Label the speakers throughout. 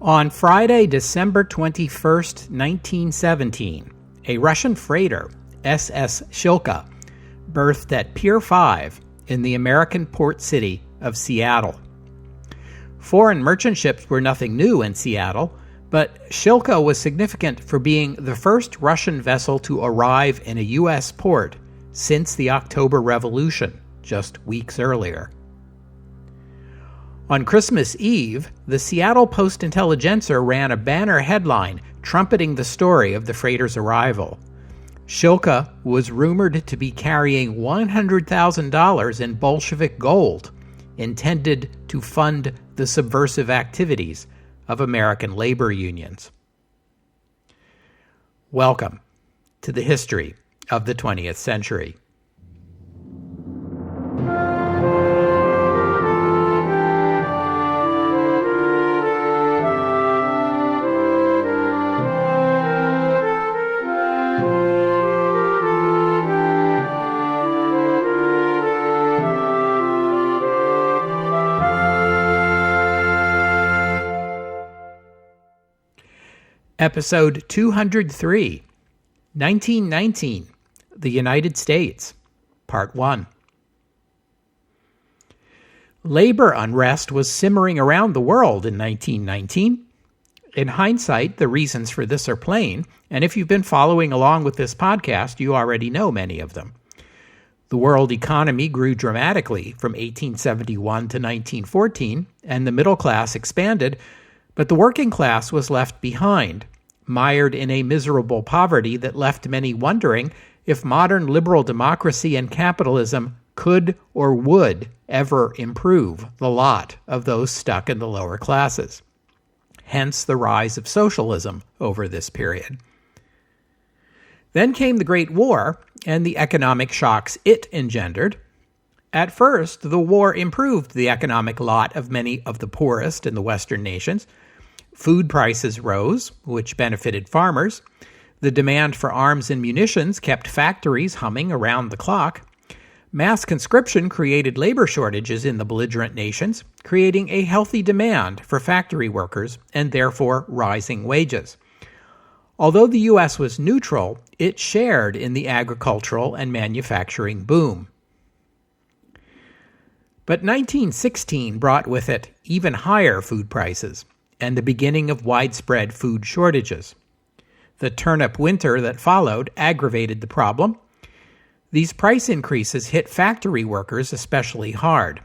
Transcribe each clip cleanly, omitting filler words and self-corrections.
Speaker 1: On Friday, December 21st, 1917, a Russian freighter, SS Shilka, berthed at Pier 5 in the American port city of Seattle. Foreign merchant ships were nothing new in Seattle, but Shilka was significant for being the first Russian vessel to arrive in a U.S. port since the October Revolution, just weeks earlier. On Christmas Eve, the Seattle Post-Intelligencer ran a banner headline trumpeting the story of the freighter's arrival. Shilka was rumored to be carrying $100,000 in Bolshevik gold, intended to fund the subversive activities of American labor unions. Welcome to the history of the 20th century. Episode 203, 1919, The United States, Part 1. Labor unrest was simmering around the world in 1919. In hindsight, the reasons for this are plain, and if you've been following along with this podcast, you already know many of them. The world economy grew dramatically from 1871 to 1914, and the middle class expanded, but the working class was left behind, mired in a miserable poverty that left many wondering if modern liberal democracy and capitalism could or would ever improve the lot of those stuck in the lower classes. Hence the rise of socialism over this period. Then came the Great War and the economic shocks it engendered. At first, the war improved the economic lot of many of the poorest in the Western nations. Food prices rose, which benefited farmers. The demand for arms and munitions kept factories humming around the clock. Mass conscription created labor shortages in the belligerent nations, creating a healthy demand for factory workers and therefore rising wages. Although the U.S. was neutral, it shared in the agricultural and manufacturing boom. But 1916 brought with it even higher food prices and the beginning of widespread food shortages. The turnip winter that followed aggravated the problem. These price increases hit factory workers especially hard.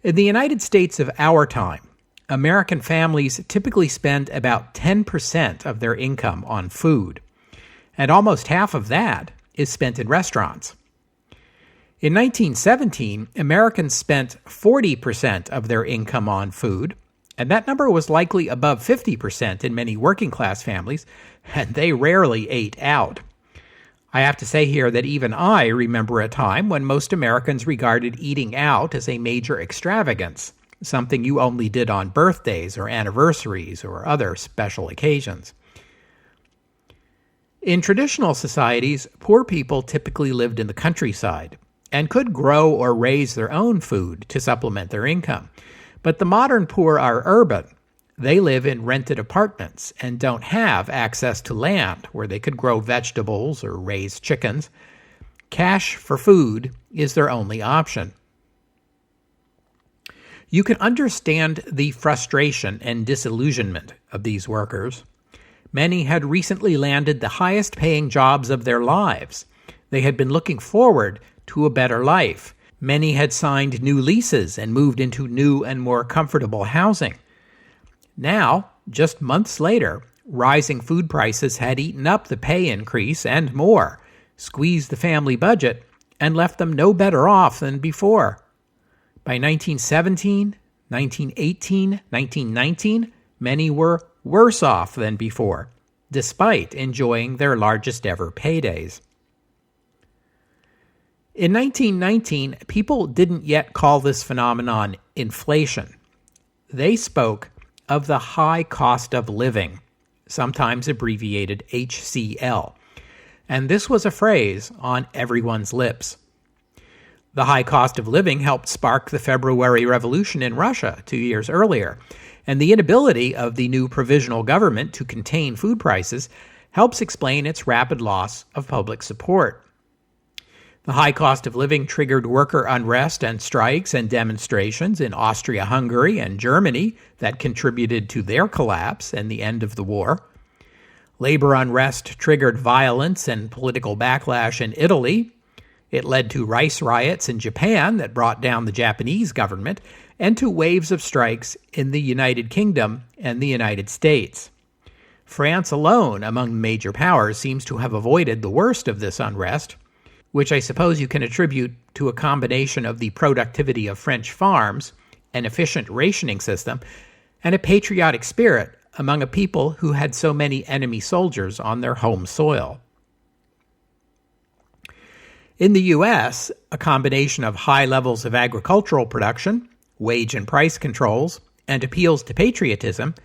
Speaker 1: In the United States of our time, American families typically spend about 10% of their income on food, and almost half of that is spent in restaurants. In 1917, Americans spent 40% of their income on food, and that number was likely above 50% in many working-class families, and they rarely ate out. I have to say here that even I remember a time when most Americans regarded eating out as a major extravagance, something you only did on birthdays or anniversaries or other special occasions. In traditional societies, poor people typically lived in the countryside and could grow or raise their own food to supplement their income. But the modern poor are urban. They live in rented apartments and don't have access to land where they could grow vegetables or raise chickens. Cash for food is their only option. You can understand the frustration and disillusionment of these workers. Many had recently landed the highest paying jobs of their lives. They had been looking forward to a better life. Many had signed new leases and moved into new and more comfortable housing. Now, just months later, rising food prices had eaten up the pay increase and more, squeezed the family budget, and left them no better off than before. By 1917, 1918, 1919, many were worse off than before, despite enjoying their largest ever paydays. In 1919, people didn't yet call this phenomenon inflation. They spoke of the high cost of living, sometimes abbreviated HCL, and this was a phrase on everyone's lips. The high cost of living helped spark the February Revolution in Russia 2 years earlier, And the inability of the new provisional government to contain food prices helps explain its rapid loss of public support. The high cost of living triggered worker unrest and strikes and demonstrations in Austria-Hungary and Germany that contributed to their collapse and the end of the war. Labor unrest triggered violence and political backlash in Italy. It led to rice riots in Japan that brought down the Japanese government and to waves of strikes in the United Kingdom and the United States. France alone, among major powers, seems to have avoided the worst of this unrest, which I suppose you can attribute to a combination of the productivity of French farms, an efficient rationing system, and a patriotic spirit among a people who had so many enemy soldiers on their home soil. In the U.S., a combination of high levels of agricultural production, wage and price controls, and appeals to patriotism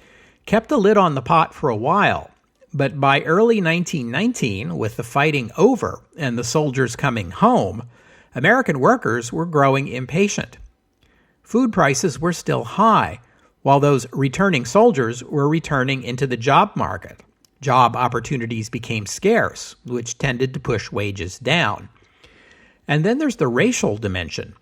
Speaker 1: kept a lid on the pot for a while. But by early 1919, with the fighting over and the soldiers coming home, American workers were growing impatient. Food prices were still high, while those returning soldiers were returning into the job market. Job opportunities became scarce, which tended to push wages down. And then there's the racial dimension.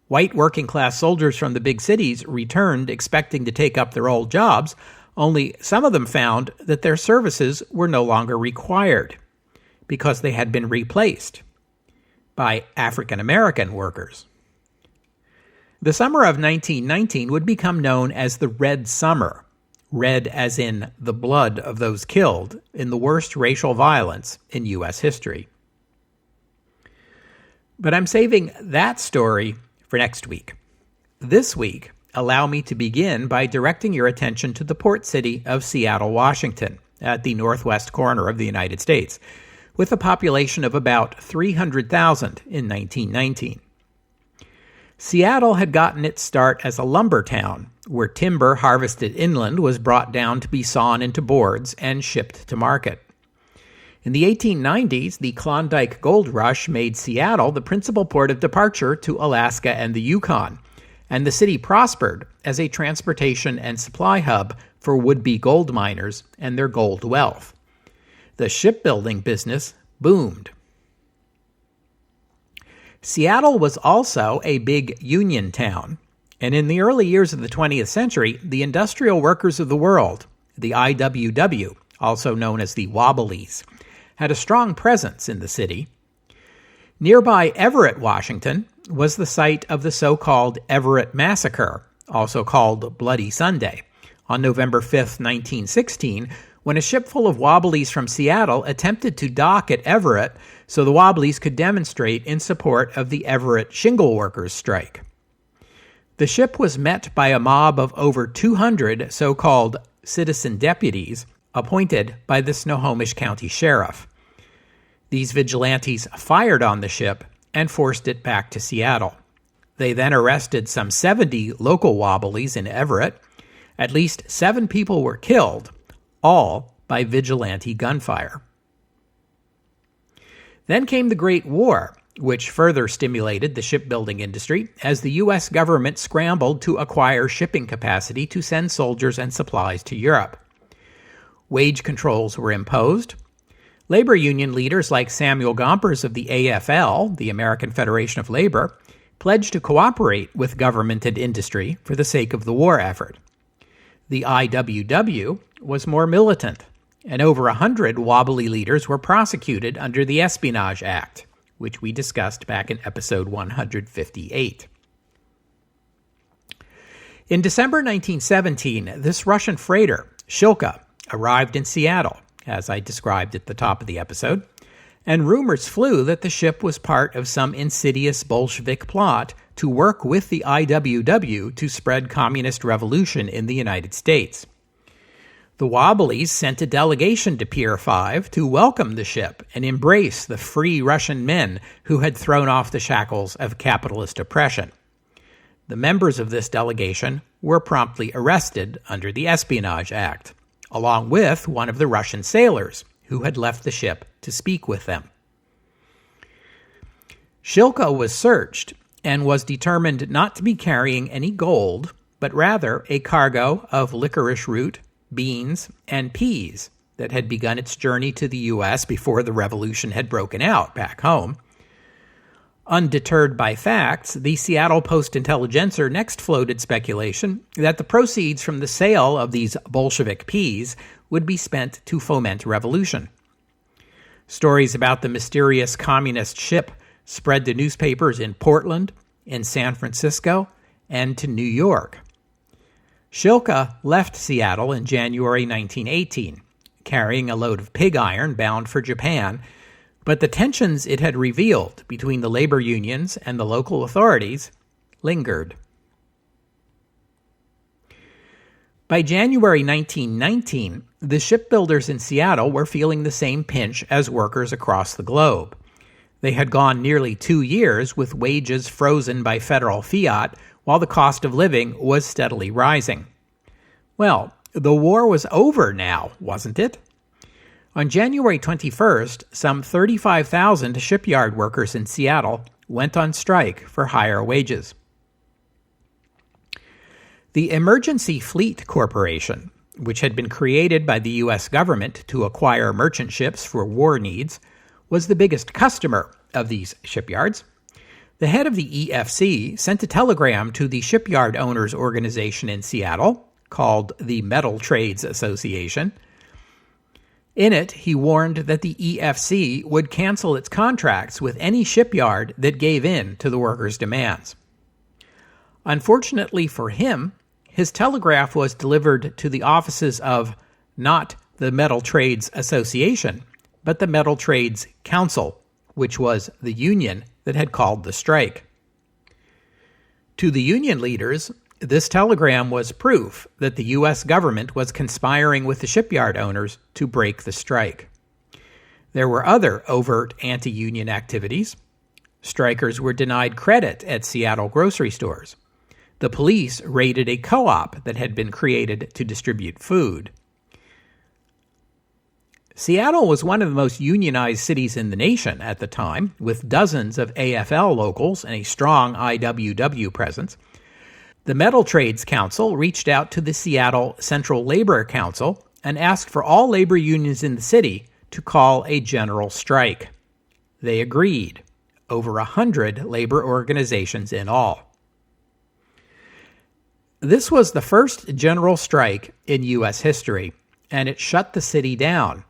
Speaker 1: White working-class soldiers from the big cities returned expecting to take up their old jobs, only some of them found that their services were no longer required because they had been replaced by African American workers. The summer of 1919 would become known as the Red Summer, red as in the blood of those killed in the worst racial violence in U.S. history. But I'm saving that story for next week. This week, allow me to begin by directing your attention to the port city of Seattle, Washington, at the northwest corner of the United States, with a population of about 300,000 in 1919. Seattle had gotten its start as a lumber town, where timber harvested inland was brought down to be sawn into boards and shipped to market. In the 1890s, the Klondike Gold Rush made Seattle the principal port of departure to Alaska and the Yukon, and the city prospered as a transportation and supply hub for would-be gold miners and their gold wealth. The shipbuilding business boomed. Seattle was also a big union town, and in the early years of the 20th century, the Industrial Workers of the World, the IWW, also known as the Wobblies, had a strong presence in the city. Nearby Everett, Washington, was the site of the so-called Everett Massacre, also called Bloody Sunday, on November 5, 1916, when a ship full of Wobblies from Seattle attempted to dock at Everett so the Wobblies could demonstrate in support of the Everett shingle workers' strike. The ship was met by a mob of over 200 so-called citizen deputies appointed by the Snohomish County Sheriff. These vigilantes fired on the ship and forced it back to Seattle. They then arrested some 70 local Wobblies in Everett. At least 7 people were killed, all by vigilante gunfire. Then came the Great War, which further stimulated the shipbuilding industry as the U.S. government scrambled to acquire shipping capacity to send soldiers and supplies to Europe. Wage controls were imposed. Labor union leaders like Samuel Gompers of the AFL, the American Federation of Labor, pledged to cooperate with government and industry for the sake of the war effort. The IWW was more militant, and over 100 Wobbly leaders were prosecuted under the Espionage Act, which we discussed back in episode 158. In December 1917, this Russian freighter, Shilka, arrived in Seattle, as I described at the top of the episode, and rumors flew that the ship was part of some insidious Bolshevik plot to work with the IWW to spread communist revolution in the United States. The Wobblies sent a delegation to Pier 5 to welcome the ship and embrace the free Russian men who had thrown off the shackles of capitalist oppression. The members of this delegation were promptly arrested under the Espionage Act, along with one of the Russian sailors who had left the ship to speak with them. Shilka was searched and was determined not to be carrying any gold, but rather a cargo of licorice root, beans, and peas that had begun its journey to the U.S. before the revolution had broken out back home. Undeterred by facts, the Seattle Post-Intelligencer next floated speculation that the proceeds from the sale of these Bolshevik peas would be spent to foment revolution. Stories about the mysterious communist ship spread to newspapers in Portland, in San Francisco, and to New York. Schilke left Seattle in January 1918, carrying a load of pig iron bound for Japan, but the tensions it had revealed between the labor unions and the local authorities lingered. By January 1919, the shipbuilders in Seattle were feeling the same pinch as workers across the globe. They had gone nearly 2 years with wages frozen by federal fiat while the cost of living was steadily rising. Well, the war was over now, wasn't it? On January 21st, some 35,000 shipyard workers in Seattle went on strike for higher wages. The Emergency Fleet Corporation, which had been created by the U.S. government to acquire merchant ships for war needs, was the biggest customer of these shipyards. The head of the EFC sent a telegram to the shipyard owners organization in Seattle, called the Metal Trades Association. In it, he warned that the EFC would cancel its contracts with any shipyard that gave in to the workers' demands. Unfortunately for him, his telegraph was delivered to the offices of not the Metal Trades Association, but the Metal Trades Council, which was the union that had called the strike. To the union leaders, this telegram was proof that the U.S. government was conspiring with the shipyard owners to break the strike. There were other overt anti-union activities. Strikers were denied credit at Seattle grocery stores. The police raided a co-op that had been created to distribute food. Seattle was one of the most unionized cities in the nation at the time, with dozens of AFL locals and a strong IWW presence. The Metal Trades Council reached out to the Seattle Central Labor Council and asked for all labor unions in the city to call a general strike. They agreed, over 100 labor organizations in all. This was the first general strike in U.S. history, and it shut the city down.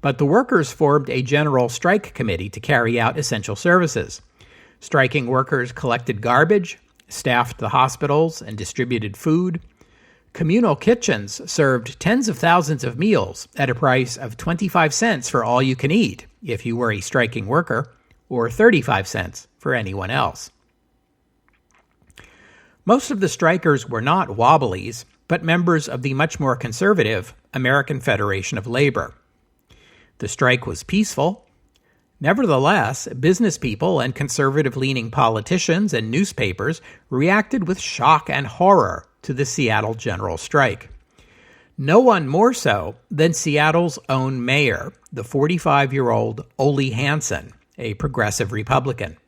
Speaker 1: But the workers formed a general strike committee to carry out essential services. Striking workers collected garbage, staffed the hospitals, and distributed food. Communal kitchens served tens of thousands of meals at a price of 25 cents for all you can eat if you were a striking worker, or 35 cents for anyone else. Most of the strikers were not Wobblies, but members of the much more conservative American Federation of Labor. The strike was peaceful. Nevertheless, business people and conservative-leaning politicians and newspapers reacted with shock and horror to the Seattle general strike. No one more so than Seattle's own mayor, the 45-year-old Ole Hansen, a progressive Republican.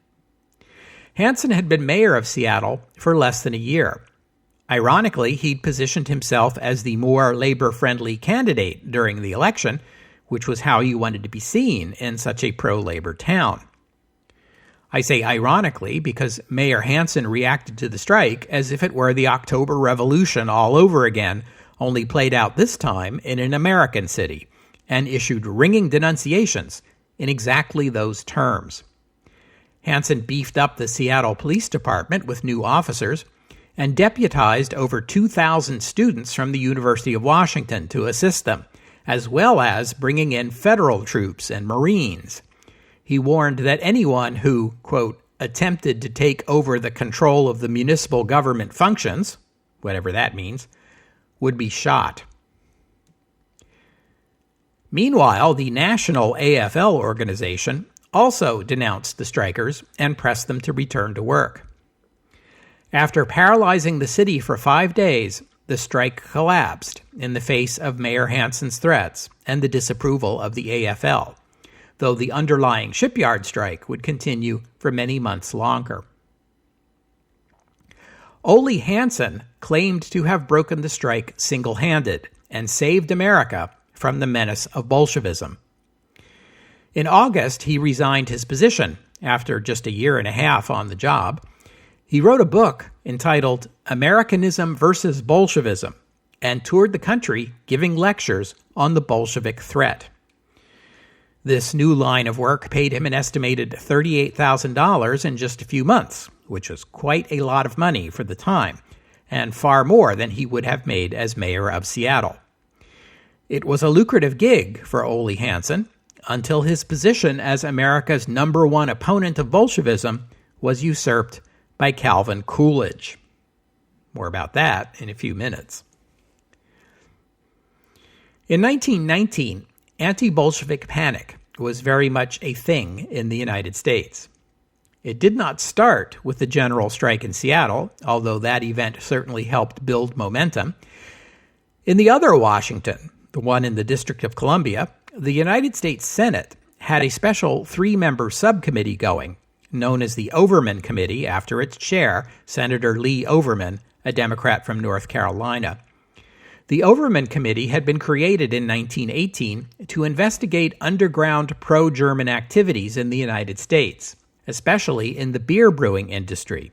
Speaker 1: Hansen had been mayor of Seattle for less than a year. Ironically, he'd positioned himself as the more labor-friendly candidate during the election, which was how you wanted to be seen in such a pro-labor town. I say ironically because Mayor Hansen reacted to the strike as if it were the October Revolution all over again, only played out this time in an American city, and issued ringing denunciations in exactly those terms. Hansen beefed up the Seattle Police Department with new officers and deputized over 2,000 students from the University of Washington to assist them, as well as bringing in federal troops and Marines. He warned that anyone who, quote, attempted to take over the control of the municipal government functions, whatever that means, would be shot. Meanwhile, the national AFL organization also denounced the strikers and pressed them to return to work. After paralyzing the city for 5 days, the strike collapsed in the face of Mayor Hansen's threats and the disapproval of the AFL, though the underlying shipyard strike would continue for many months longer. Ole Hansen claimed to have broken the strike single-handed and saved America from the menace of Bolshevism. In August, he resigned his position after just a year and a half on the job. He wrote a book entitled Americanism versus Bolshevism and toured the country giving lectures on the Bolshevik threat. This new line of work paid him an estimated $38,000 in just a few months, which was quite a lot of money for the time, and far more than he would have made as mayor of Seattle. It was a lucrative gig for Ole Hansen until his position as America's #1 opponent of Bolshevism was usurped by Calvin Coolidge. More about that in a few minutes. In 1919, anti-Bolshevik panic was very much a thing in the United States. It did not start with the general strike in Seattle, although that event certainly helped build momentum. In the other Washington, the one in the District of Columbia, the United States Senate had a special 3-member subcommittee going, known as the Overman Committee, after its chair, Senator Lee Overman, a Democrat from North Carolina. The Overman Committee had been created in 1918 to investigate underground pro-German activities in the United States, especially in the beer brewing industry,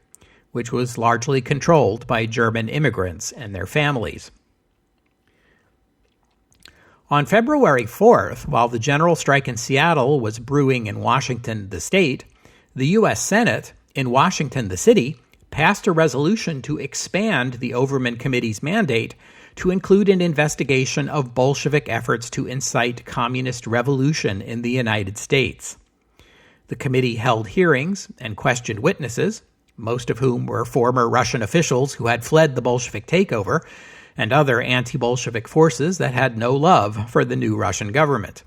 Speaker 1: which was largely controlled by German immigrants and their families. On February 4th, while the general strike in Seattle was brewing in Washington, the state, the U.S. Senate, in Washington, the city, passed a resolution to expand the Overman Committee's mandate to include an investigation of Bolshevik efforts to incite communist revolution in the United States. The committee held hearings and questioned witnesses, most of whom were former Russian officials who had fled the Bolshevik takeover, and other anti-Bolshevik forces that had no love for the new Russian government.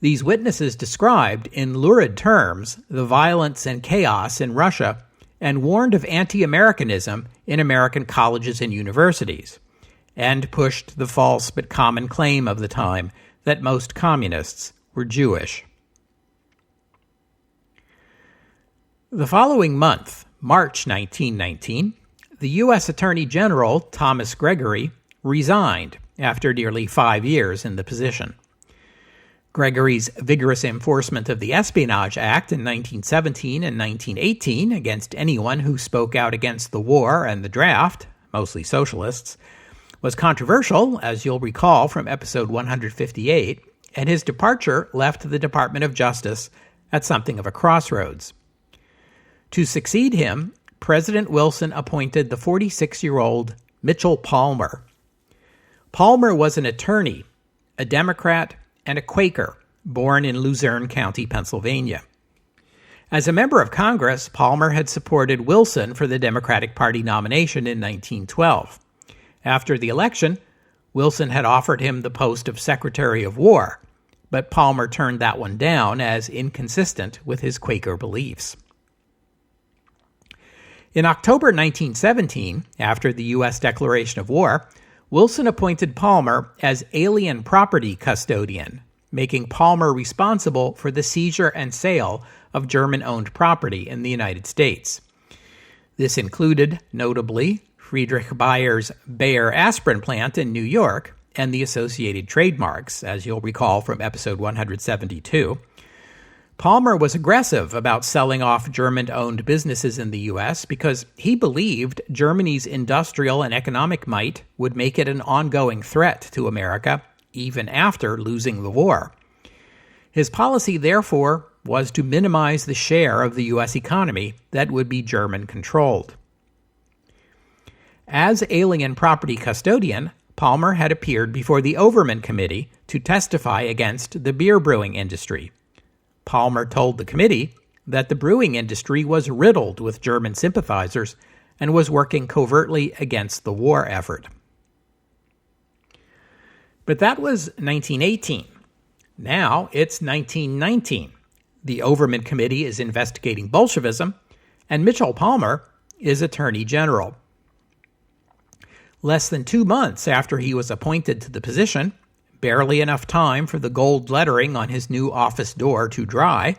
Speaker 1: These witnesses described, in lurid terms, the violence and chaos in Russia and warned of anti-Americanism in American colleges and universities, and pushed the false but common claim of the time that most communists were Jewish. The following month, March 1919, the U.S. Attorney General Thomas Gregory resigned after nearly 5 years in the position. Gregory's vigorous enforcement of the Espionage Act in 1917 and 1918 against anyone who spoke out against the war and the draft, mostly socialists, was controversial, as you'll recall from episode 158, and his departure left the Department of Justice at something of a crossroads. To succeed him, President Wilson appointed the 46-year-old Mitchell Palmer. Palmer was an attorney, a Democrat, and a Quaker, born in Luzerne County, Pennsylvania. As a member of Congress, Palmer had supported Wilson for the Democratic Party nomination in 1912. After the election, Wilson had offered him the post of Secretary of War, but Palmer turned that one down as inconsistent with his Quaker beliefs. In October 1917, after the U.S. declaration of war, Wilson appointed Palmer as alien property custodian, making Palmer responsible for the seizure and sale of German-owned property in the United States. This included, notably, Friedrich Bayer's Bayer aspirin plant in New York and the associated trademarks, as you'll recall from episode 172. Palmer was aggressive about selling off German-owned businesses in the U.S. because he believed Germany's industrial and economic might would make it an ongoing threat to America, even after losing the war. His policy, therefore, was to minimize the share of the U.S. economy that would be German-controlled. As alien property custodian, Palmer had appeared before the Overman Committee to testify against the beer brewing industry. Palmer told the committee that the brewing industry was riddled with German sympathizers and was working covertly against the war effort. But that was 1918. Now it's 1919. The Overman Committee is investigating Bolshevism, and Mitchell Palmer is Attorney General. Less than 2 months after he was appointed to the position, barely enough time for the gold lettering on his new office door to dry,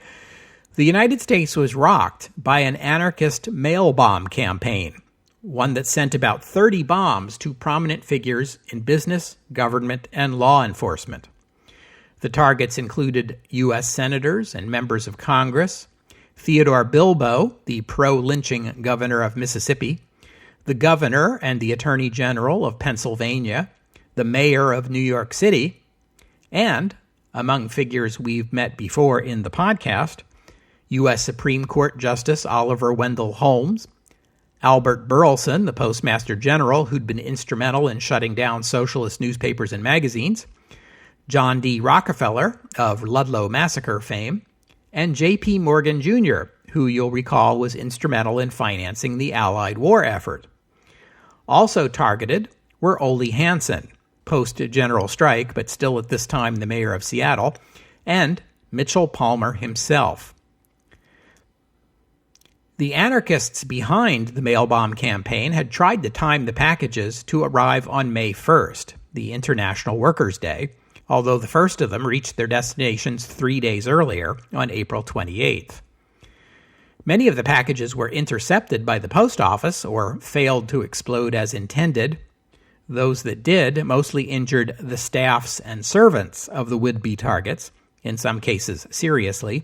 Speaker 1: the United States was rocked by an anarchist mail bomb campaign, one that sent about 30 bombs to prominent figures in business, government, and law enforcement. The targets included U.S. senators and members of Congress, Theodore Bilbo, the pro-lynching governor of Mississippi, the governor and the attorney general of Pennsylvania, the mayor of New York City, and, among figures we've met before in the podcast, U.S. Supreme Court Justice Oliver Wendell Holmes, Albert Burleson, the Postmaster General who'd been instrumental in shutting down socialist newspapers and magazines, John D. Rockefeller of Ludlow Massacre fame, and J.P. Morgan Jr., who you'll recall was instrumental in financing the Allied war effort. Also targeted were Ole Hansen, post-general strike, but still at this time the mayor of Seattle, and Mitchell Palmer himself. The anarchists behind the mail bomb campaign had tried to time the packages to arrive on May 1st, the International Workers' Day, although the first of them reached their destinations 3 days earlier, on April 28th. Many of the packages were intercepted by the post office or failed to explode as intended. Those that did mostly injured the staffs and servants of the would-be targets, in some cases seriously.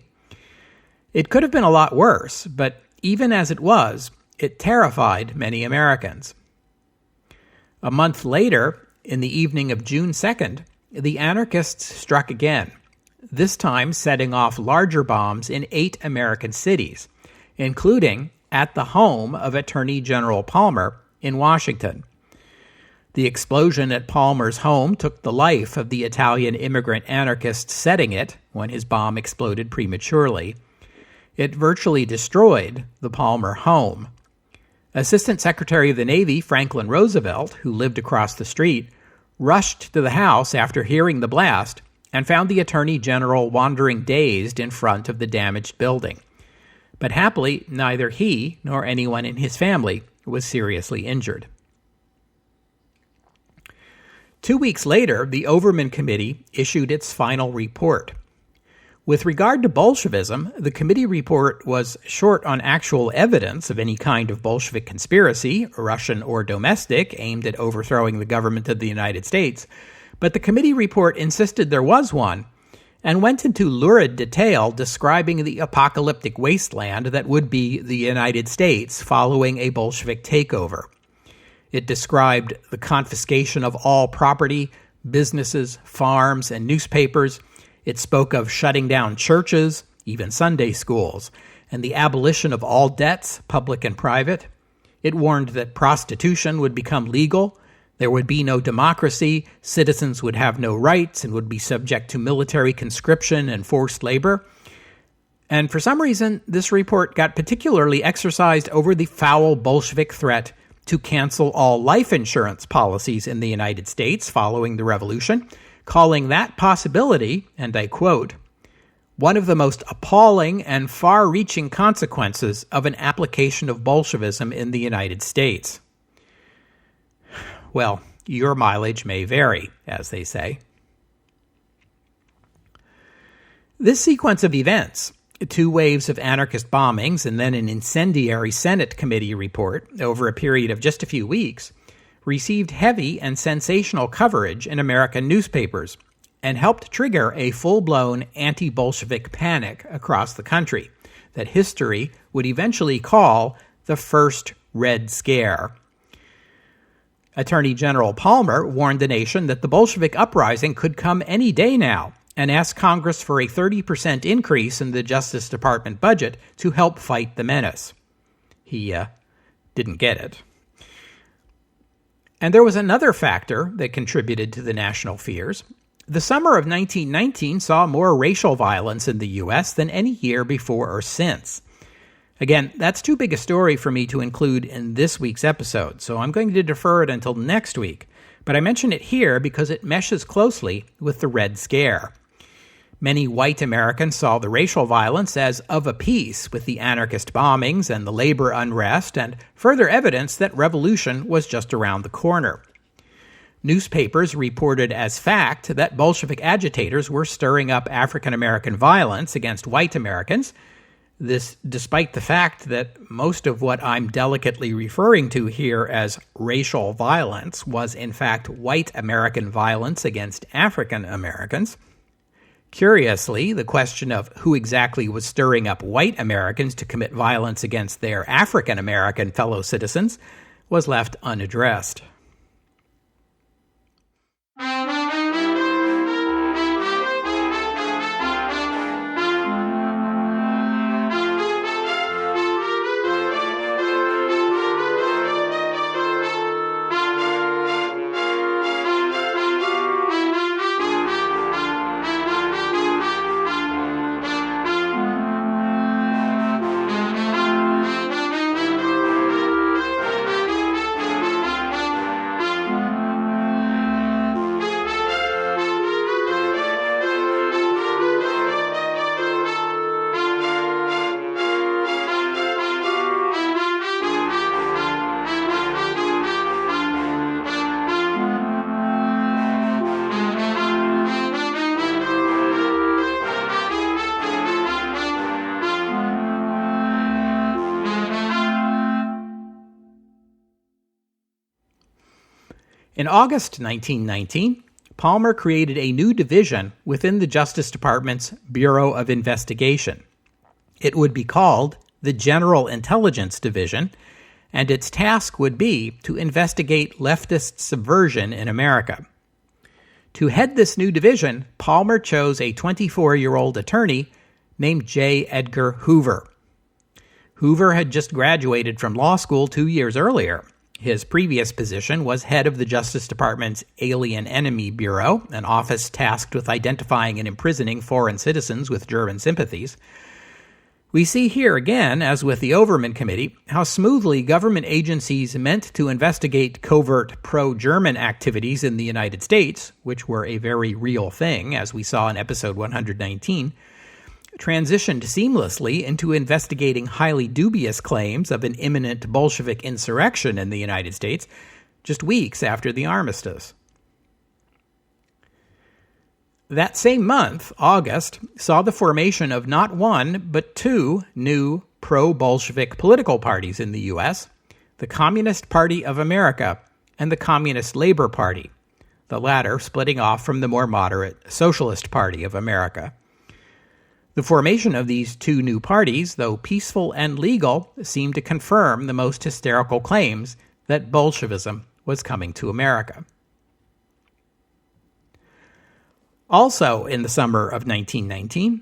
Speaker 1: It could have been a lot worse, but even as it was, it terrified many Americans. A month later, in the evening of June 2nd, the anarchists struck again, this time setting off larger bombs in 8 American cities, including at the home of Attorney General Palmer in Washington. The explosion at Palmer's home took the life of the Italian immigrant anarchist setting it when his bomb exploded prematurely. It virtually destroyed the Palmer home. Assistant Secretary of the Navy Franklin Roosevelt, who lived across the street, rushed to the house after hearing the blast and found the Attorney General wandering dazed in front of the damaged building. But happily, neither he nor anyone in his family was seriously injured. 2 weeks later, the Overman Committee issued its final report. With regard to Bolshevism, the committee report was short on actual evidence of any kind of Bolshevik conspiracy, Russian or domestic, aimed at overthrowing the government of the United States, but the committee report insisted there was one, and went into lurid detail describing the apocalyptic wasteland that would be the United States following a Bolshevik takeover. It described the confiscation of all property, businesses, farms, and newspapers. It spoke of shutting down churches, even Sunday schools, and the abolition of all debts, public and private. It warned that prostitution would become legal. There would be no democracy, citizens would have no rights, and would be subject to military conscription and forced labor. And for some reason, this report got particularly exercised over the foul Bolshevik threat to cancel all life insurance policies in the United States following the revolution, calling that possibility, and I quote, "one of the most appalling and far-reaching consequences of an application of Bolshevism in the United States." Well, your mileage may vary, as they say. This sequence of events, 2 waves of anarchist bombings and then an incendiary Senate committee report over a period of just a few weeks, received heavy and sensational coverage in American newspapers and helped trigger a full-blown anti-Bolshevik panic across the country that history would eventually call the First Red Scare. Attorney General Palmer warned the nation that the Bolshevik uprising could come any day now and asked Congress for a 30% increase in the Justice Department budget to help fight the menace. He didn't get it. And there was another factor that contributed to the national fears. The summer of 1919 saw more racial violence in the U.S. than any year before or since. Again, that's too big a story for me to include in this week's episode, so I'm going to defer it until next week. But I mention it here because it meshes closely with the Red Scare. Many white Americans saw the racial violence as of a piece with the anarchist bombings and the labor unrest, and further evidence that revolution was just around the corner. Newspapers reported as fact that Bolshevik agitators were stirring up African American violence against white Americans. This despite the fact that most of what I'm delicately referring to here as racial violence was in fact white American violence against African Americans. Curiously, the question of who exactly was stirring up white Americans to commit violence against their African American fellow citizens was left unaddressed. In August 1919, Palmer created a new division within the Justice Department's Bureau of Investigation. It would be called the General Intelligence Division, and its task would be to investigate leftist subversion in America. To head this new division, Palmer chose a 24-year-old attorney named J. Edgar Hoover. Hoover had just graduated from law school 2 years earlier. His previous position was head of the Justice Department's Alien Enemy Bureau, an office tasked with identifying and imprisoning foreign citizens with German sympathies. We see here again, as with the Overman Committee, how smoothly government agencies meant to investigate covert pro-German activities in the United States, which were a very real thing, as we saw in episode 119, transitioned seamlessly into investigating highly dubious claims of an imminent Bolshevik insurrection in the United States just weeks after the armistice. That same month, August, saw the formation of not one, but two new pro-Bolshevik political parties in the U.S., the Communist Party of America and the Communist Labor Party, the latter splitting off from the more moderate Socialist Party of America. The formation of these two new parties, though peaceful and legal, seemed to confirm the most hysterical claims that Bolshevism was coming to America. Also in the summer of 1919,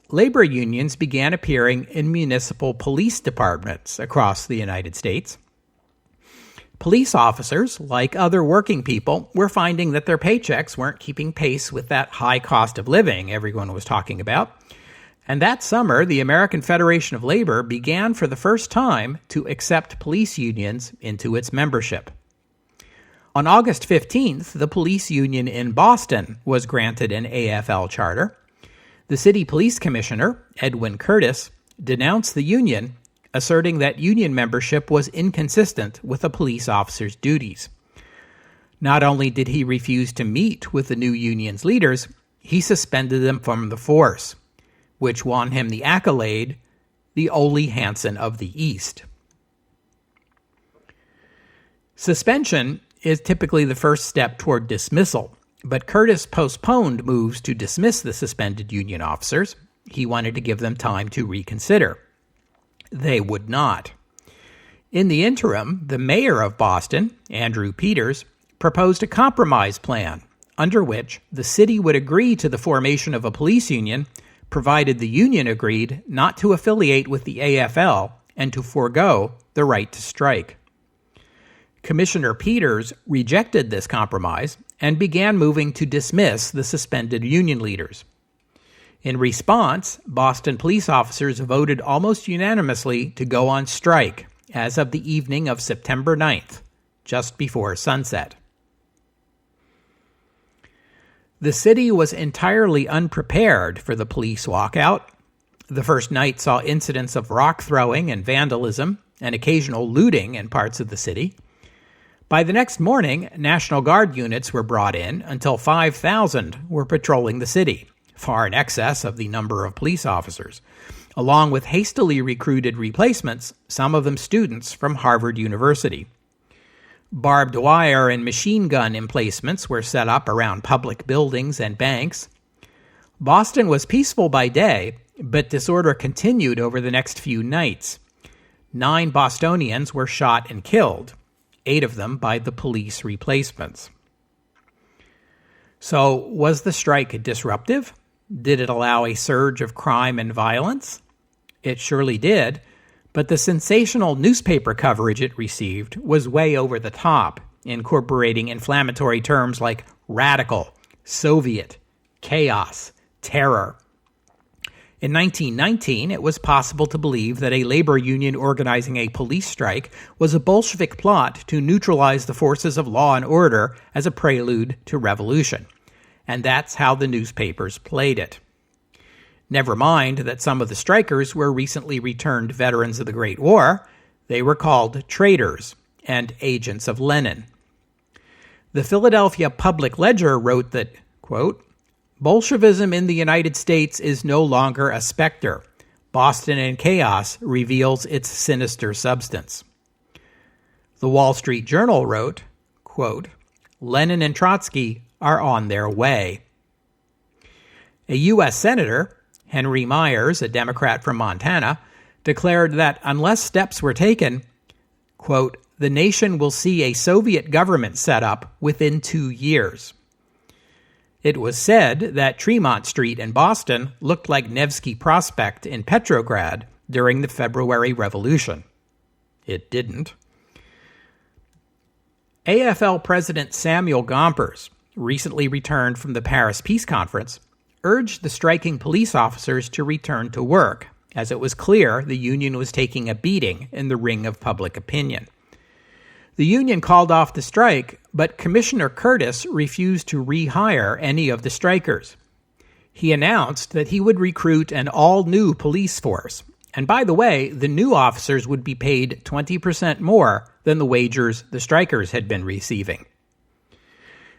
Speaker 1: labor unions began appearing in municipal police departments across the United States. Police officers, like other working people, were finding that their paychecks weren't keeping pace with that high cost of living everyone was talking about. And that summer, the American Federation of Labor began for the first time to accept police unions into its membership. On August 15th, the police union in Boston was granted an AFL charter. The city police commissioner, Edwin Curtis, denounced the union, asserting that union membership was inconsistent with a police officer's duties. Not only did he refuse to meet with the new union's leaders, he suspended them from the force, which won him the accolade, the Ole Hansen of the East. Suspension is typically the first step toward dismissal, but Curtis postponed moves to dismiss the suspended union officers. He wanted to give them time to reconsider. They would not. In the interim, the mayor of Boston, Andrew Peters, proposed a compromise plan under which the city would agree to the formation of a police union provided the union agreed not to affiliate with the AFL and to forego the right to strike. Commissioner Peters rejected this compromise and began moving to dismiss the suspended union leaders. In response, Boston police officers voted almost unanimously to go on strike as of the evening of September 9th, just before sunset. The city was entirely unprepared for the police walkout. The first night saw incidents of rock throwing and vandalism and occasional looting in parts of the city. By the next morning, National Guard units were brought in until 5,000 were patrolling the city, far in excess of the number of police officers. along with hastily recruited replacements, some of them students from Harvard University. Barbed wire and machine gun emplacements were set up around public buildings and banks. Boston was peaceful by day, but disorder continued over the next few nights. 9 Bostonians were shot and killed, 8 of them by the police replacements. So, was the strike disruptive? Did it allow a surge of crime and violence? It surely did, but the sensational newspaper coverage it received was way over the top, incorporating inflammatory terms like radical, Soviet, chaos, terror. In 1919, it was possible to believe that a labor union organizing a police strike was a Bolshevik plot to neutralize the forces of law and order as a prelude to revolution. And that's how the newspapers played it. Never mind that some of the strikers were recently returned veterans of the Great War. They were called traitors and agents of Lenin. The Philadelphia Public Ledger wrote that, quote, Bolshevism in the United States is no longer a specter. Boston in chaos reveals its sinister substance. The Wall Street Journal wrote, quote, Lenin and Trotsky are on their way. A U.S. Senator, Henry Myers, a Democrat from Montana, declared that unless steps were taken, quote, the nation will see a Soviet government set up within 2 years. It was said that Tremont Street in Boston looked like Nevsky Prospect in Petrograd during the February Revolution. It didn't. AFL President Samuel Gompers, recently returned from the Paris Peace Conference, urged the striking police officers to return to work, as it was clear the union was taking a beating in the ring of public opinion. The union called off the strike, but Commissioner Curtis refused to rehire any of the strikers. He announced that he would recruit an all-new police force, and by the way, the new officers would be paid 20% more than the wages the strikers had been receiving.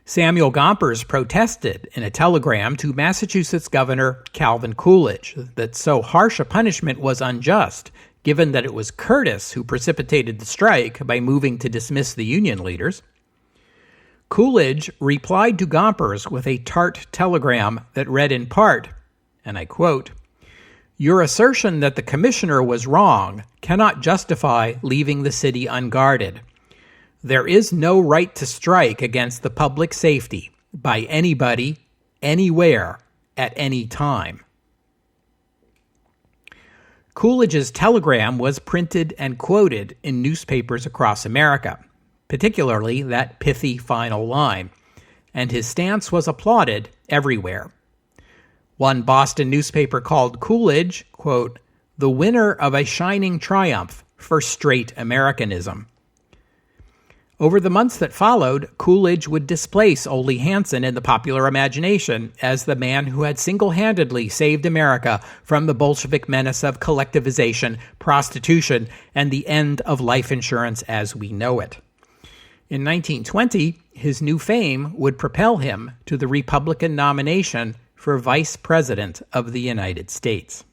Speaker 1: Samuel Gompers protested in a telegram to Massachusetts Governor Calvin Coolidge that so harsh a punishment was unjust, given that it was Curtis who precipitated the strike by moving to dismiss the union leaders. Coolidge replied to Gompers with a tart telegram that read in part, and I quote, Your assertion that the commissioner was wrong cannot justify leaving the city unguarded. There is no right to strike against the public safety by anybody, anywhere, at any time. Coolidge's telegram was printed and quoted in newspapers across America, particularly that pithy final line, and his stance was applauded everywhere. One Boston newspaper called Coolidge, quote, the winner of a shining triumph for straight Americanism. Over the months that followed, Coolidge would displace Ole Hansen in the popular imagination as the man who had single-handedly saved America from the Bolshevik menace of collectivization, prostitution, and the end of life insurance as we know it. In 1920, his new fame would propel him to the Republican nomination for Vice President of the United States.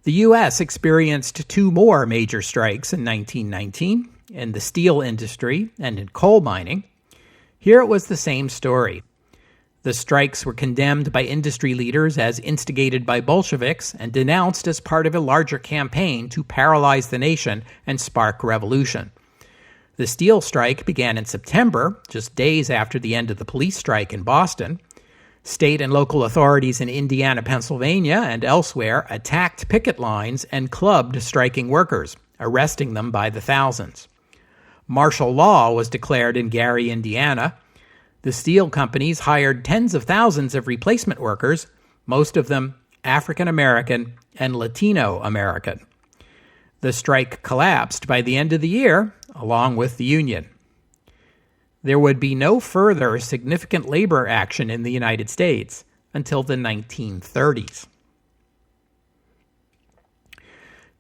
Speaker 1: The U.S. experienced 2 more major strikes in 1919, in the steel industry and in coal mining. Here it was the same story. The strikes were condemned by industry leaders as instigated by Bolsheviks and denounced as part of a larger campaign to paralyze the nation and spark revolution. The steel strike began in September, just days after the end of the police strike in Boston. State and local authorities in Indiana, Pennsylvania, and elsewhere attacked picket lines and clubbed striking workers, arresting them by the thousands. Martial law was declared in Gary, Indiana. The steel companies hired tens of thousands of replacement workers, most of them African American and Latino American. The strike collapsed by the end of the year, along with the union. There would be no further significant labor action in the United States until the 1930s.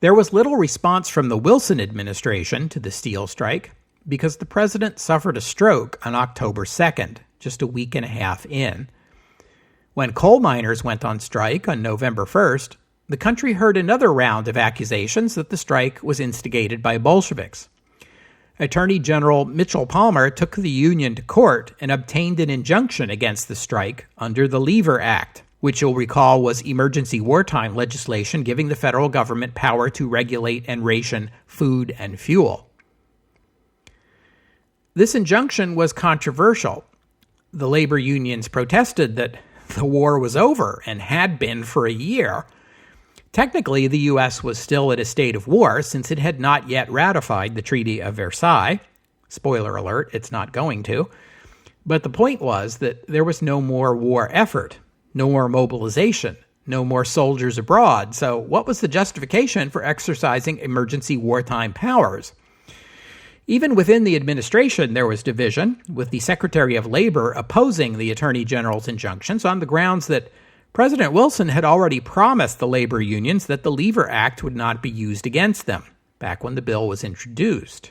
Speaker 1: There was little response from the Wilson administration to the steel strike because the president suffered a stroke on October 2nd, just a week and a half in. When coal miners went on strike on November 1st, the country heard another round of accusations that the strike was instigated by Bolsheviks. Attorney General Mitchell Palmer took the union to court and obtained an injunction against the strike under the Lever Act, which you'll recall was emergency wartime legislation giving the federal government power to regulate and ration food and fuel. This injunction was controversial. The labor unions protested that the war was over and had been for a year. Technically, the U.S. was still in a state of war since it had not yet ratified the Treaty of Versailles. Spoiler alert, it's not going to. But the point was that there was no more war effort, no more mobilization, no more soldiers abroad. So what was the justification for exercising emergency wartime powers? Even within the administration, there was division, with the Secretary of Labor opposing the Attorney General's injunctions on the grounds that President Wilson had already promised the labor unions that the Lever Act would not be used against them, back when the bill was introduced.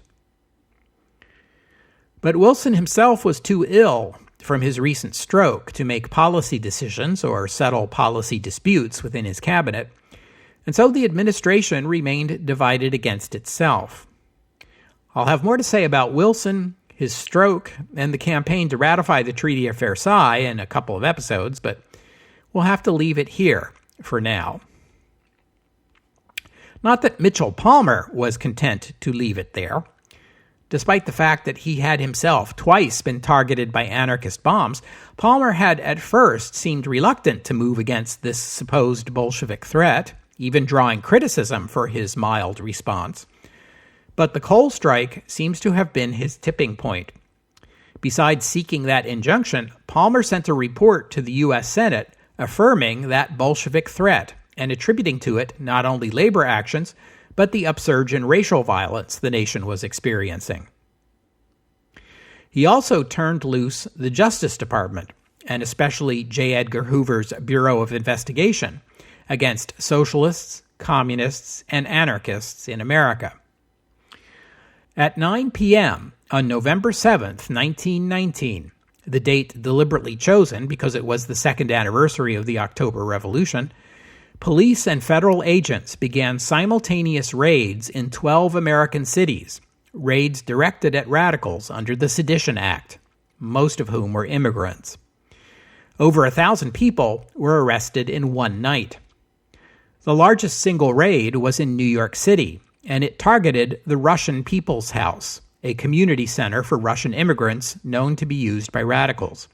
Speaker 1: But Wilson himself was too ill from his recent stroke to make policy decisions or settle policy disputes within his cabinet, and so the administration remained divided against itself. I'll have more to say about Wilson, his stroke, and the campaign to ratify the Treaty of Versailles in a couple of episodes, but we'll have to leave it here for now. Not that Mitchell Palmer was content to leave it there. Despite the fact that he had himself twice been targeted by anarchist bombs, Palmer had at first seemed reluctant to move against this supposed Bolshevik threat, even drawing criticism for his mild response. But the coal strike seems to have been his tipping point. Besides seeking that injunction, Palmer sent a report to the U.S. Senate affirming that Bolshevik threat and attributing to it not only labor actions, but the upsurge in racial violence the nation was experiencing. He also turned loose the Justice Department, and especially J. Edgar Hoover's Bureau of Investigation, against socialists, communists, and anarchists in America. At 9 p.m. on November 7th, 1919, the date deliberately chosen because it was the second anniversary of the October Revolution, police and federal agents began simultaneous raids in 12 American cities, raids directed at radicals under the Sedition Act, most of whom were immigrants. Over 1,000 people were arrested in one night. The largest single raid was in New York City, and it targeted the Russian People's House, a community center for Russian immigrants known to be used by radicals.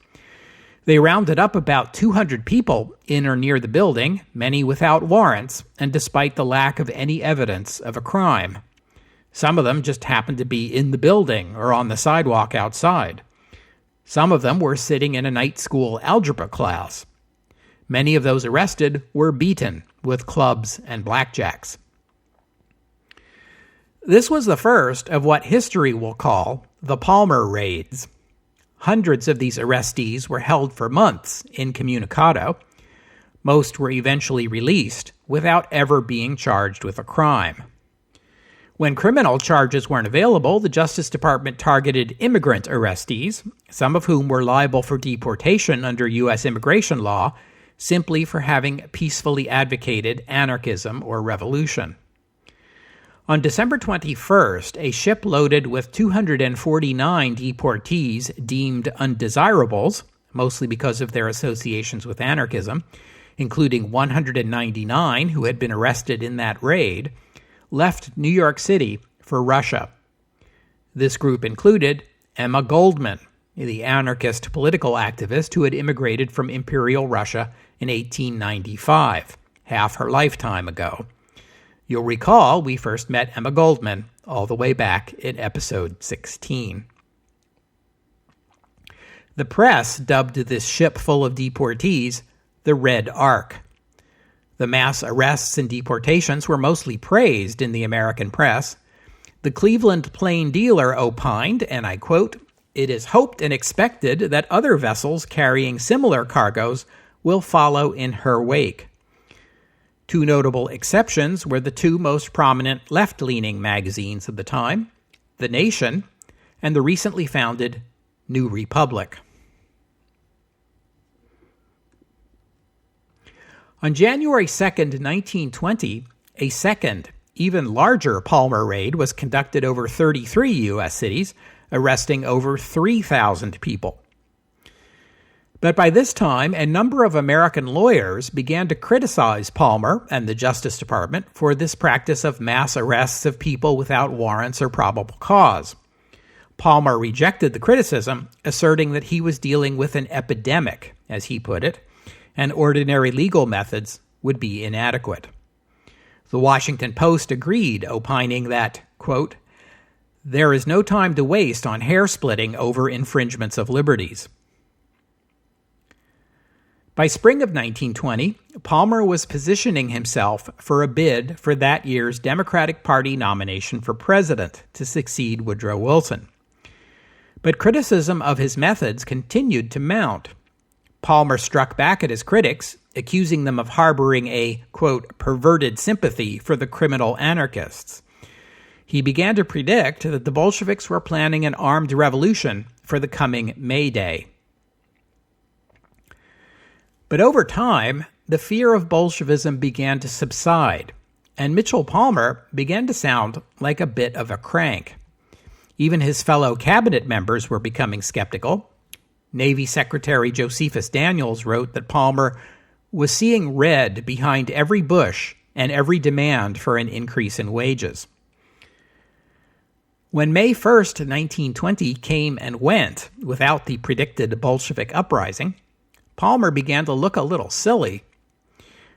Speaker 1: They rounded up about 200 people in or near the building, many without warrants, and despite the lack of any evidence of a crime. Some of them just happened to be in the building or on the sidewalk outside. Some of them were sitting in a night school algebra class. Many of those arrested were beaten with clubs and blackjacks. This was the first of what history will call the Palmer Raids. Hundreds of these arrestees were held for months incommunicado. Most were eventually released without ever being charged with a crime. When criminal charges weren't available, the Justice Department targeted immigrant arrestees, some of whom were liable for deportation under U.S. immigration law, simply for having peacefully advocated anarchism or revolution. On December 21st, a ship loaded with 249 deportees deemed undesirables, mostly because of their associations with anarchism, including 199 who had been arrested in that raid, left New York City for Russia. This group included Emma Goldman, the anarchist political activist who had immigrated from Imperial Russia in 1895, half her lifetime ago. You'll recall we first met Emma Goldman all the way back in episode 16. The press dubbed this ship full of deportees the Red Ark. The mass arrests and deportations were mostly praised in the American press. The Cleveland Plain Dealer opined, and I quote, "It is hoped and expected that other vessels carrying similar cargoes will follow in her wake." Two notable exceptions were the two most prominent left-leaning magazines of the time, The Nation and the recently founded New Republic. On January 2nd, 1920, a second, even larger Palmer raid was conducted over 33 U.S. cities, arresting over 3,000 people. But by this time, a number of American lawyers began to criticize Palmer and the Justice Department for this practice of mass arrests of people without warrants or probable cause. Palmer rejected the criticism, asserting that he was dealing with an epidemic, as he put it, and ordinary legal methods would be inadequate. The Washington Post agreed, opining that, quote, "There is no time to waste on hair-splitting over infringements of liberties." By spring of 1920, Palmer was positioning himself for a bid for that year's Democratic Party nomination for president to succeed Woodrow Wilson. But criticism of his methods continued to mount. Palmer struck back at his critics, accusing them of harboring a, quote, perverted sympathy for the criminal anarchists. He began to predict that the Bolsheviks were planning an armed revolution for the coming May Day. But over time, the fear of Bolshevism began to subside, and Mitchell Palmer began to sound like a bit of a crank. Even his fellow cabinet members were becoming skeptical. Navy Secretary Josephus Daniels wrote that Palmer was seeing red behind every bush and every demand for an increase in wages. When May 1st, 1920 came and went without the predicted Bolshevik uprising, Palmer began to look a little silly.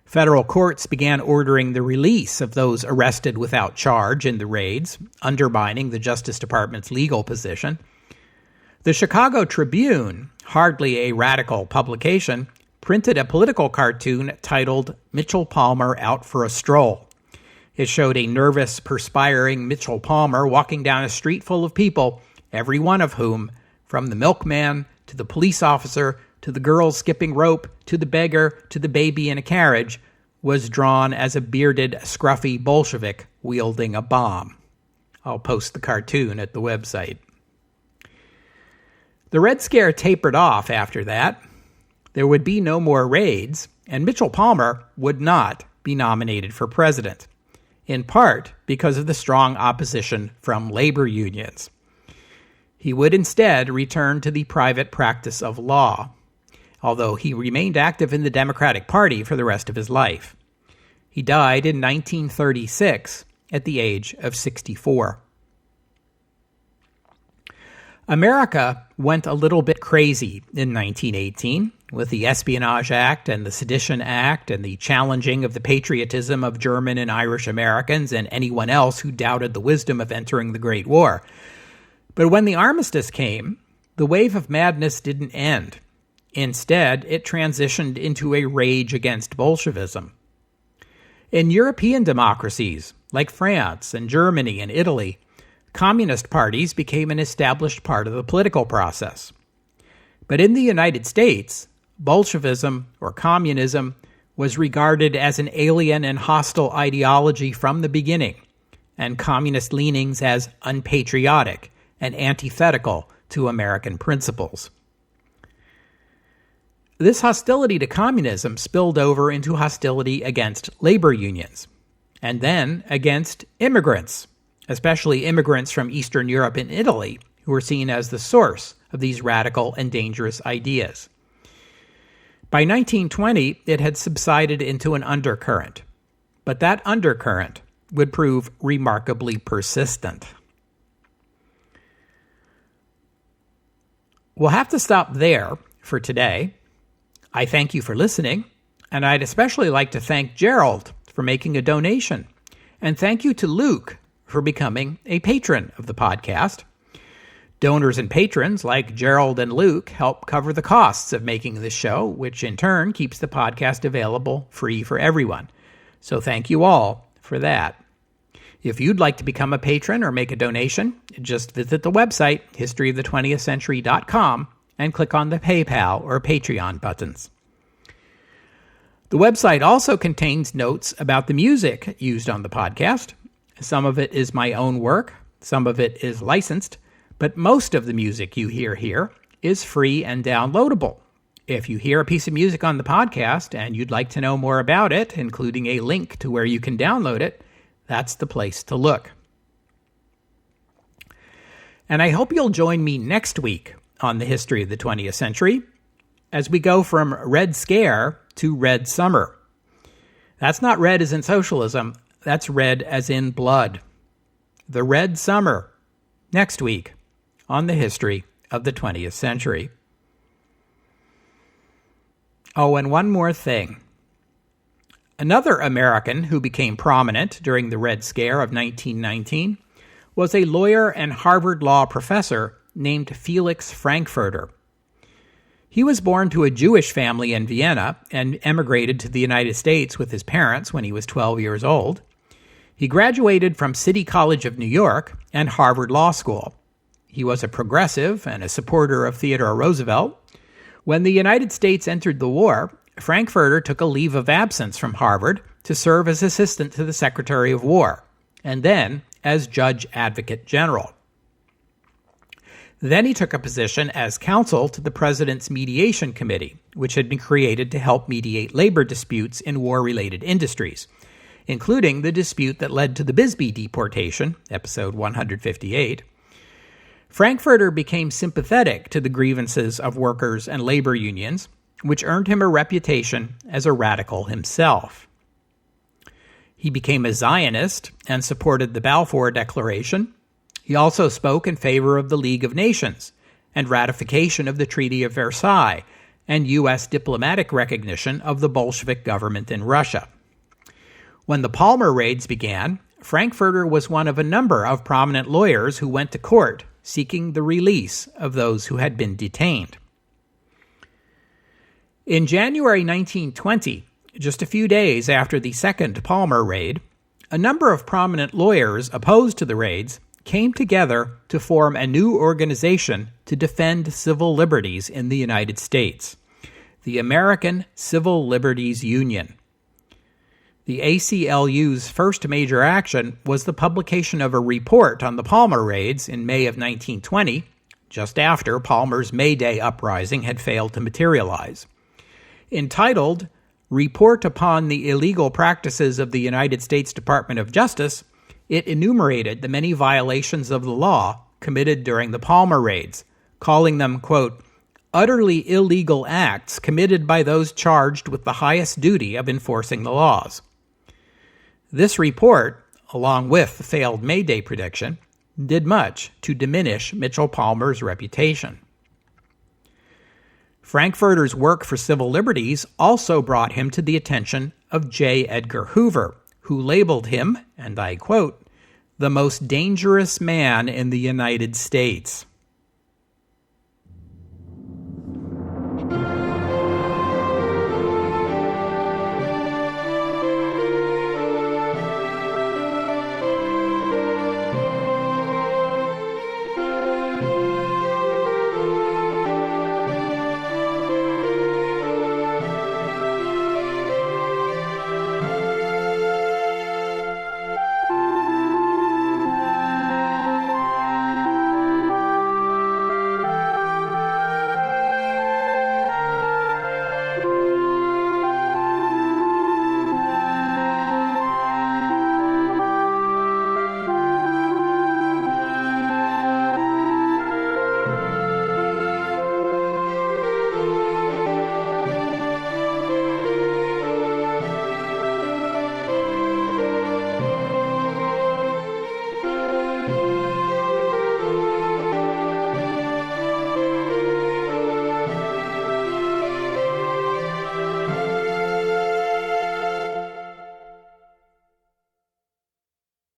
Speaker 1: Federal courts began ordering the release of those arrested without charge in the raids, undermining the Justice Department's legal position. The Chicago Tribune, hardly a radical publication, printed a political cartoon titled "Mitchell Palmer Out for a Stroll." It showed a nervous, perspiring Mitchell Palmer walking down a street full of people, every one of whom, from the milkman to the police officer to the girl skipping rope, to the beggar, to the baby in a carriage, was drawn as a bearded, scruffy Bolshevik wielding a bomb. I'll post the cartoon at the website. The Red Scare tapered off after that. There would be no more raids, and Mitchell Palmer would not be nominated for president, in part because of the strong opposition from labor unions. He would instead return to the private practice of law, although he remained active in the Democratic Party for the rest of his life. He died in 1936 at the age of 64. America went a little bit crazy in 1918 with the Espionage Act and the Sedition Act and the challenging of the patriotism of German and Irish Americans and anyone else who doubted the wisdom of entering the Great War. But when the armistice came, the wave of madness didn't end. Instead, it transitioned into a rage against Bolshevism. In European democracies, like France and Germany and Italy, communist parties became an established part of the political process. But in the United States, Bolshevism, or communism, was regarded as an alien and hostile ideology from the beginning, and communist leanings as unpatriotic and antithetical to American principles. This hostility to communism spilled over into hostility against labor unions, and then against immigrants, especially immigrants from Eastern Europe and Italy, who were seen as the source of these radical and dangerous ideas. By 1920, it had subsided into an undercurrent, but that undercurrent would prove remarkably persistent. We'll have to stop there for today. I thank you for listening, and I'd especially like to thank Gerald for making a donation, and thank you to Luke for becoming a patron of the podcast. Donors and patrons like Gerald and Luke help cover the costs of making this show, which in turn keeps the podcast available free for everyone. So thank you all for that. If you'd like to become a patron or make a donation, just visit the website, historyofthe20thcentury.com, and click on the PayPal or Patreon buttons. The website also contains notes about the music used on the podcast. Some of it is my own work, some of it is licensed, but most of the music you hear here is free and downloadable. If you hear a piece of music on the podcast and you'd like to know more about it, including a link to where you can download it, that's the place to look. And I hope you'll join me next week on the history of the 20th century as we go from Red Scare to Red Summer. That's not red as in socialism, that's red as in blood. The Red Summer, next week on the history of the 20th century. Oh, and one more thing. Another American who became prominent during the Red Scare of 1919 was a lawyer and Harvard Law professor named Felix Frankfurter. He was born to a Jewish family in Vienna and emigrated to the United States with his parents when he was 12 years old. He graduated from City College of New York and Harvard Law School. He was a progressive and a supporter of Theodore Roosevelt. When the United States entered the war, Frankfurter took a leave of absence from Harvard to serve as assistant to the Secretary of War, and then as Judge Advocate General. Then he took a position as counsel to the President's Mediation Committee, which had been created to help mediate labor disputes in war-related industries, including the dispute that led to the Bisbee deportation, episode 158. Frankfurter became sympathetic to the grievances of workers and labor unions, which earned him a reputation as a radical himself. He became a Zionist and supported the Balfour Declaration. He also spoke in favor of the League of Nations and ratification of the Treaty of Versailles and U.S. diplomatic recognition of the Bolshevik government in Russia. When the Palmer raids began, Frankfurter was one of a number of prominent lawyers who went to court seeking the release of those who had been detained. In January 1920, just a few days after the second Palmer raid, a number of prominent lawyers opposed to the raids came together to form a new organization to defend civil liberties in the United States, the American Civil Liberties Union. The ACLU's first major action was the publication of a report on the Palmer raids in May of 1920, just after Palmer's May Day uprising had failed to materialize. Entitled, Report Upon the Illegal Practices of the United States Department of Justice, it enumerated the many violations of the law committed during the Palmer raids, calling them, quote, utterly illegal acts committed by those charged with the highest duty of enforcing the laws. This report, along with the failed May Day prediction, did much to diminish Mitchell Palmer's reputation. Frankfurter's work for civil liberties also brought him to the attention of J. Edgar Hoover, who labeled him, and I quote, the most dangerous man in the United States.